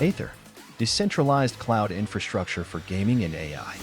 Aether, decentralized cloud infrastructure for gaming and AI.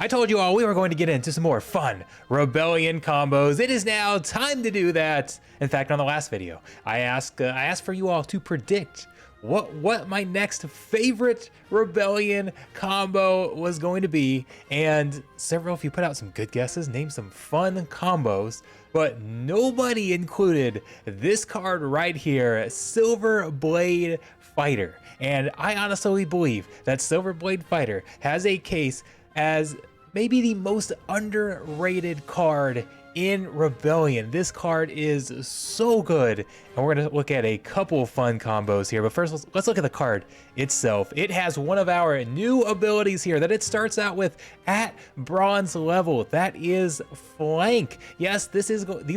I told you all we were going to get into some more fun Rebellion combos. It is now time to do that. In fact, on the last video, I asked for you all to predict what my next favorite Rebellion combo was going to be, and several of you put out some good guesses, named some fun combos, but nobody included this card right here, Silverblade Fighter. And I honestly believe that Silverblade Fighter has a case as maybe the most underrated card in Rebellion. This card is so good, and we're gonna look at a couple of fun combos here. But first, let's look at the card itself. It has one of our new abilities here that it starts out with at bronze level. That is Flank. Yes, these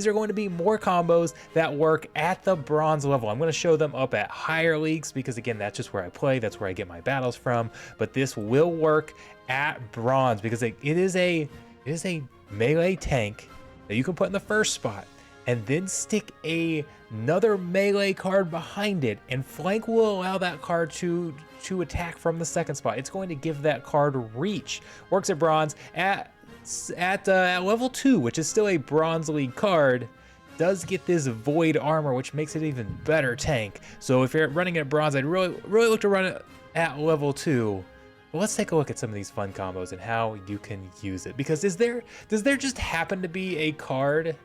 are going to be more combos that work at the bronze level. I'm going to show them up at higher leagues because, again, that's just where I play. That's where I get my battles from. But this will work at bronze because it is a melee tank that you can put in the first spot and then stick another melee card behind it, and Flank will allow that card to attack from the second spot. It's going to give that card reach. Works at bronze at level 2, which is still a bronze league card. Does get this void armor, which makes it even better tank. So if you're running at bronze, I'd really look to run it at level 2. Well, let's take a look at some of these fun combos and how you can use it. Because does there just happen to be a card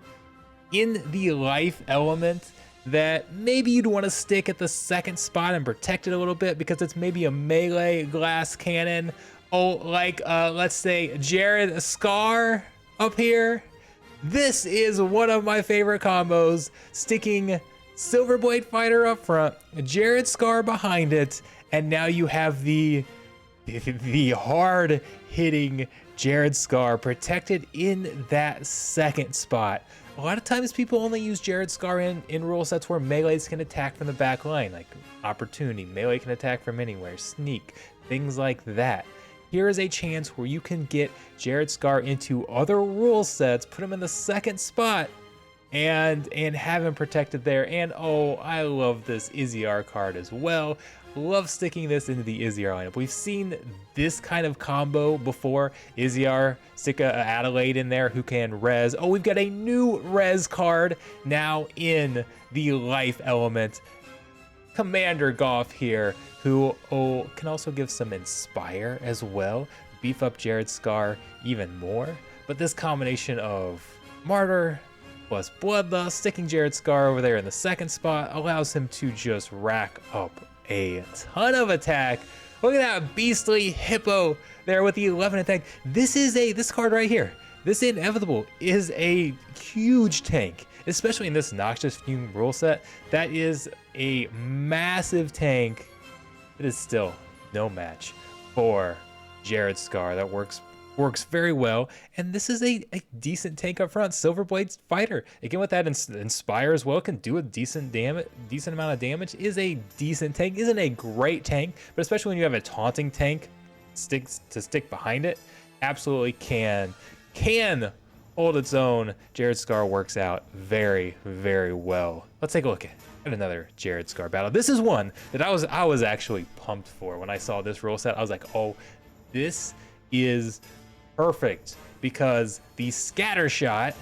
in the life element that maybe you'd want to stick at the second spot and protect it a little bit because it's maybe a melee glass cannon? Oh, like let's say Jared Scar up here. This is one of my favorite combos, sticking Silverblade Fighter up front, Jared Scar behind it, and now you have the hard-hitting Jared Scar protected in that second spot. A lot of times people only use Jared Scar in rule sets where melees can attack from the back line, like Opportunity, melee can attack from anywhere, Sneak, things like that. Here is a chance where you can get Jared Scar into other rule sets, put him in the second spot, and have him protected there. And oh, I love this Izzyar card as well. Love sticking this into the Izzyar lineup. We've seen this kind of combo before. Izzyar, stick a Adelaide in there who can res. Oh, we've got a new res card now in the life element. Commander Goff here, who can also give some Inspire as well. Beef up Jared Scar even more. But this combination of Martyr plus Bloodlust, sticking Jared Scar over there in the second spot, allows him to just rack up a ton of attack. Look at that beastly hippo there with the 11 attack. This card right here, this Inevitable, is a huge tank, especially in this Noxious Fume rule set. That is a massive tank. It is still no match for Jared Scar. That works very well, and this is a decent tank up front. Silverblade Fighter, again with that Inspire as well, can do a decent amount of damage. Is a decent tank, isn't a great tank, but especially when you have a taunting tank stick behind it, absolutely can hold its own. Jared Scar works out very, very well. Let's take a look at another Jared Scar battle. This is one that I was actually pumped for when I saw this rule set. I was like, oh, this is perfect, because the scatter shot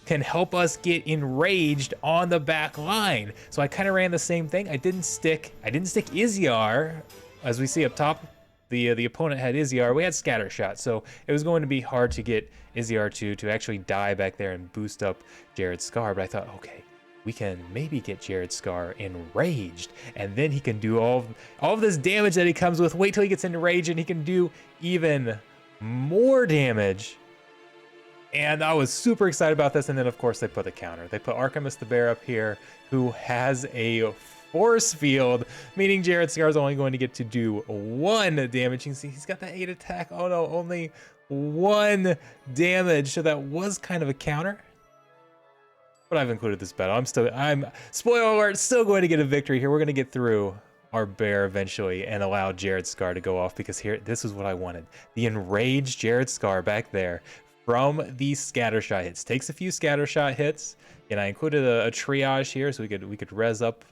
can help us get enraged on the back line. So I kind of ran the same thing. I didn't stick Izzyar, as we see up top. The opponent had Izzyar. We had scatter shot, so it was going to be hard to get Izzyar to actually die back there and boost up Jared Scar. But I thought, okay, we can maybe get Jared Scar enraged, and then he can do all of this damage that he comes with. Wait till he gets enraged, and he can do even more damage. And I was super excited about this. And then of course they put the counter. They put Archimus the Bear up here, who has a force field, meaning Jared Scar is only going to get to do 1 damage. You can see he's got that 8 attack. Oh no, only 1 damage. So that was kind of a counter. But I've included this battle. I'm spoiler alert, still going to get a victory here. We're going to get through our bear eventually and allow Jared Scar to go off, because here, this is what I wanted. The enraged Jared Scar back there from the scattershot hits. Takes a few scattershot hits, and I included a triage here so we could res up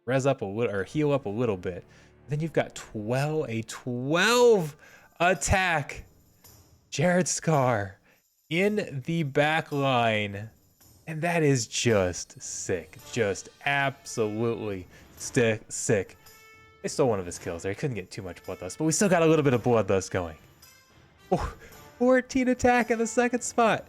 res up a little or heal up a little bit. Then you've got 12 attack Jared Scar in the back line. And that is just sick. Just absolutely sick. They stole one of his kills there. He couldn't get too much bloodlust, but we still got a little bit of bloodlust going. 14 attack in the second spot.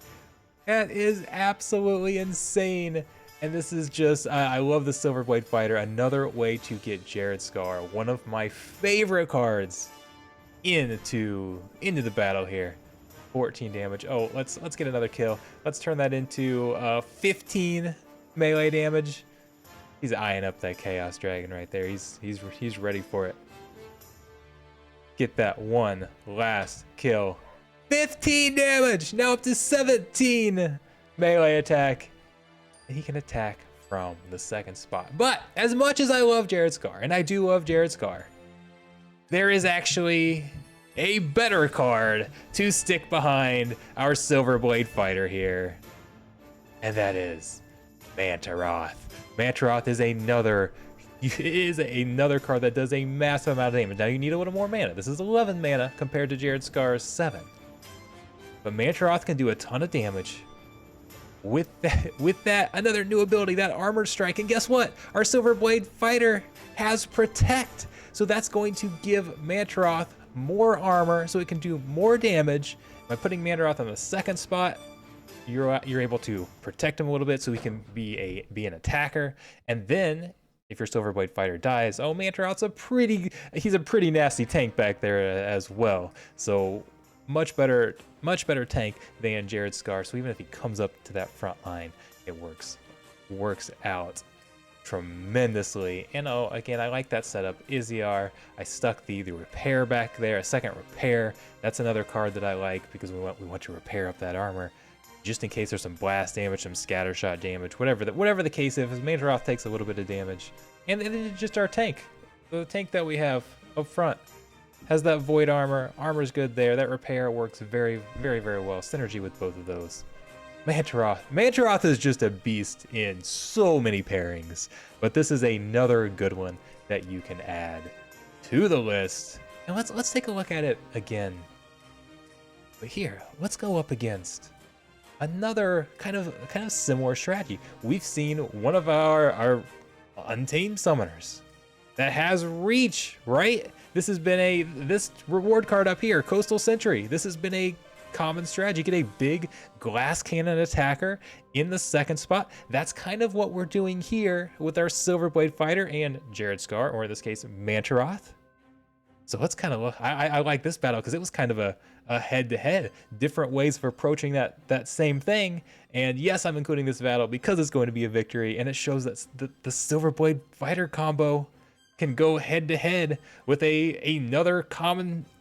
That is absolutely insane. And this is just, I love the Silverblade Fighter. Another way to get Jared Scar, one of my favorite cards, into the battle here. 14 damage. Oh, let's get another kill. Let's turn that into 15 melee damage. He's eyeing up that Chaos Dragon right there. He's ready for it. Get that one last kill. 15 damage. Now up to 17 melee attack. And he can attack from the second spot. But as much as I love Jared Scar, and I do love Jared Scar, there is actually a better card to stick behind our Silverblade Fighter here. And that is Mantro. Mantro is another card that does a massive amount of damage. Now you need a little more mana. This is 11 mana compared to Jared Scar's 7. But Mantro can do a ton of damage. With that, another new ability, that Armored Strike. And guess what? Our Silverblade Fighter has Protect. So that's going to give Mantro more armor so it can do more damage. By putting Mantro on the second spot, you're able to protect him a little bit so he can be an attacker. And then if your Silverblade Fighter dies, oh, Mantro's he's a pretty nasty tank back there as well. So much better tank than Jared Scar. So even if he comes up to that front line, it works out tremendously. And oh, again, I like that setup. Iziar, I stuck the repair back there, a second repair. That's another card that I like because we want to repair up that armor just in case there's some blast damage, some scatter shot damage, whatever the case is. Mantro takes a little bit of damage. And then it's just our tank. The tank that we have up front has that void armor. Armor's good there. That repair works very, very, very well. Synergy with both of those. Mantro is just a beast in so many pairings, but this is another good one that you can add to the list. And let's take a look at it again. But here, let's go up against another kind of similar strategy. We've seen one of our untamed summoners that has reach, right? This has been this reward card up here, Coastal Sentry. This has been a common strategy. Get a big glass cannon attacker in the second spot. That's kind of what we're doing here with our Silverblade Fighter and Jared Scar, or in this case, Mantro. So let's kind of look. I like this battle because it was kind of a head-to-head, different ways of approaching that same thing. And yes, I'm including this battle because it's going to be a victory, and it shows that the Silverblade Fighter combo can go head-to-head with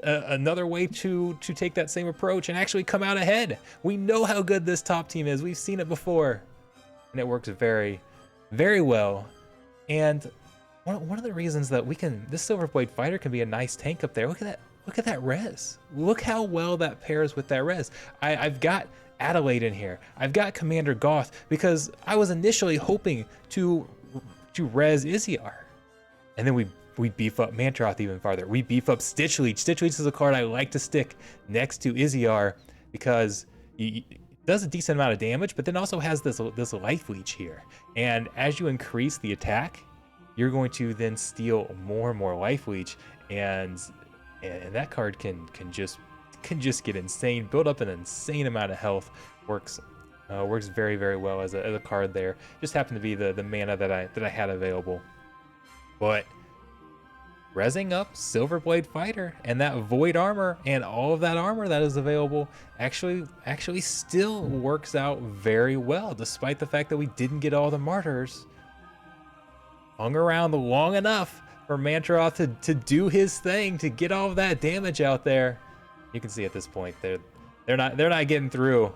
another way to take that same approach and actually come out ahead. We know how good this top team is. We've seen it before, and it works very, very well. And one of the reasons that this Silverblade Fighter can be a nice tank up there. Look at that res. Look how well that pairs with that res. I've got Adelaide in here. I've got Commander Goth because I was initially hoping to res Iziar. And then we beef up Mantro even farther. We beef up Stitch Leech. Stitch Leech is a card I like to stick next to Iziar because it does a decent amount of damage, but then also has this life leech here. And as you increase the attack, you're going to then steal more and more life leech, and that card can just get insane, build up an insane amount of health. Works very, very well as a card there. Just happened to be the mana that I had available. But rezzing up Silverblade Fighter and that void armor and all of that armor that is available actually still works out very well, despite the fact that we didn't get all the martyrs. Hung around long enough for Mantro to do his thing, to get all of that damage out there. You can see at this point they're not getting through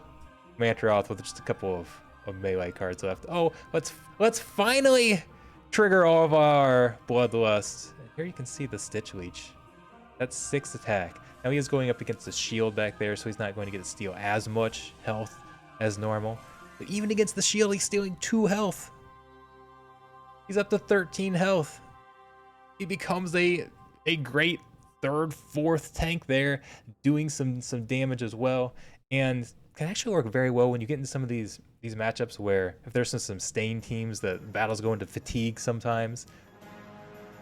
Mantro with just a couple of melee cards left. Oh, let's finally trigger all of our bloodlust. Here you can see the Stitch Leech. That's 6 attack. Now he is going up against the shield back there, so he's not going to get to steal as much health as normal. But even against the shield, he's stealing 2 health. He's up to 13 health. He becomes a great third, fourth tank there, doing some damage as well, and can actually work very well when you get into some of these matchups where if there's some stain teams, the battles go into fatigue sometimes.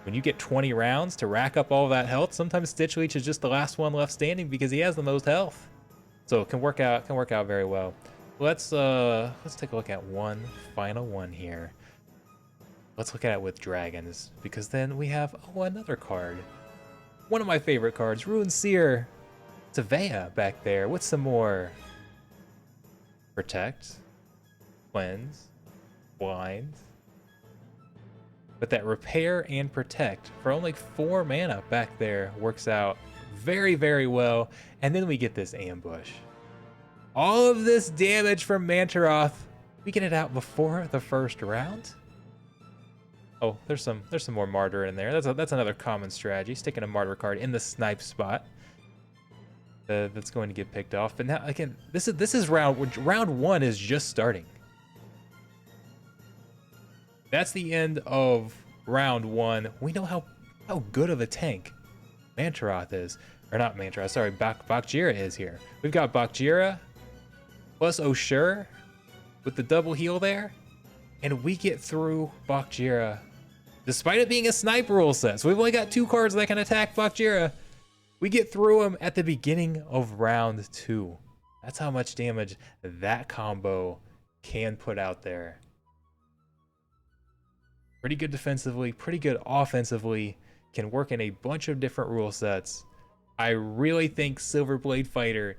When you get 20 rounds to rack up all that health, sometimes Stitch Leech is just the last one left standing because he has the most health. So it can work out very well. Let's take a look at one final one here. Let's look at it with dragons, because then we have another card. One of my favorite cards, Ruined Seer Savea back there with some more Protect, Cleanse, Blind. But that Repair and Protect for only 4 mana back there works out very, very well. And then we get this Ambush. All of this damage from Mantro. We get it out before the first round. Oh, there's some more Martyr in there. That's another common strategy, sticking a Martyr card in the snipe spot. That's going to get picked off. But now again, this is round 1 is just starting. That's the end of round 1. We know how good of a tank Mantaroth is. Or not Mantaroth, sorry, Bakjira is here. We've got Bakjira plus Oshur with the double heal there. And we get through Bakjira, despite it being a sniper rule set. So we've only got 2 cards that can attack Bakjira. We get through him at the beginning of round 2. That's how much damage that combo can put out there. Pretty good defensively, pretty good offensively, can work in a bunch of different rule sets. I really think Silverblade Fighter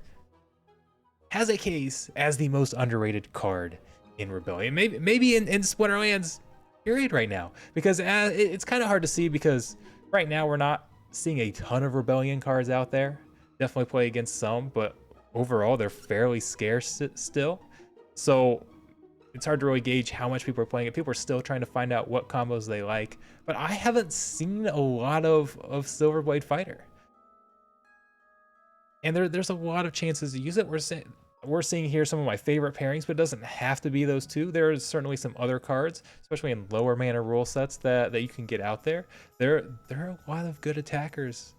has a case as the most underrated card in Rebellion. Maybe in Splinterlands period right now, because it's kind of hard to see, because right now we're not seeing a ton of Rebellion cards out there. Definitely play against some, but overall they're fairly scarce still. So it's hard to really gauge how much people are playing it. People are still trying to find out what combos they like, but I haven't seen a lot of Silverblade Fighter. And there's a lot of chances to use it. We're seeing here some of my favorite pairings, but it doesn't have to be those two. There is certainly some other cards, especially in lower mana rule sets that you can get out there. There are a lot of good attackers,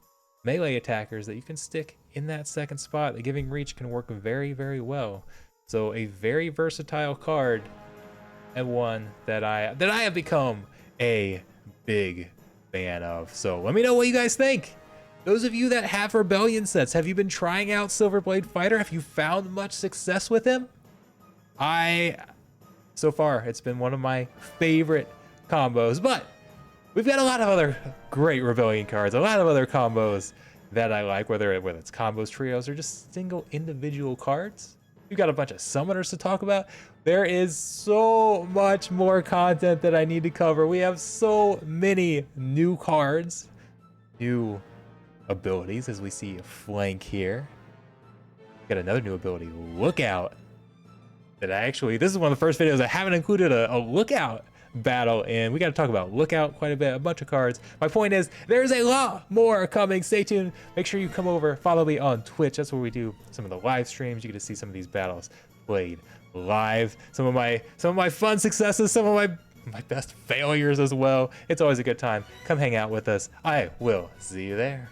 melee attackers that you can stick in that second spot. The Giving Reach can work very, very well. So a very versatile card, and one that I have become a big fan of. So let me know what you guys think. Those of you that have Rebellion sets, have you been trying out Silverblade Fighter? Have you found much success with him? So far, it's been one of my favorite combos, but we've got a lot of other great Rebellion cards, a lot of other combos that I like, whether it's combos, trios, or just single individual cards. We've got a bunch of summoners to talk about. There is so much more content that I need to cover. We have so many new cards, new abilities, as we see a flank here. Got another new ability, Lookout, that this is one of the first videos I haven't included a Lookout battle in. We got to talk about Lookout quite a bit, a bunch of cards. My point is, there's a lot more coming. Stay tuned. Make sure you come over, follow me on Twitch. That's where we do some of the live streams. You get to see some of these battles played live, some of my fun successes, some of my best failures as well. It's always a good time. Come hang out with us. I will see you there.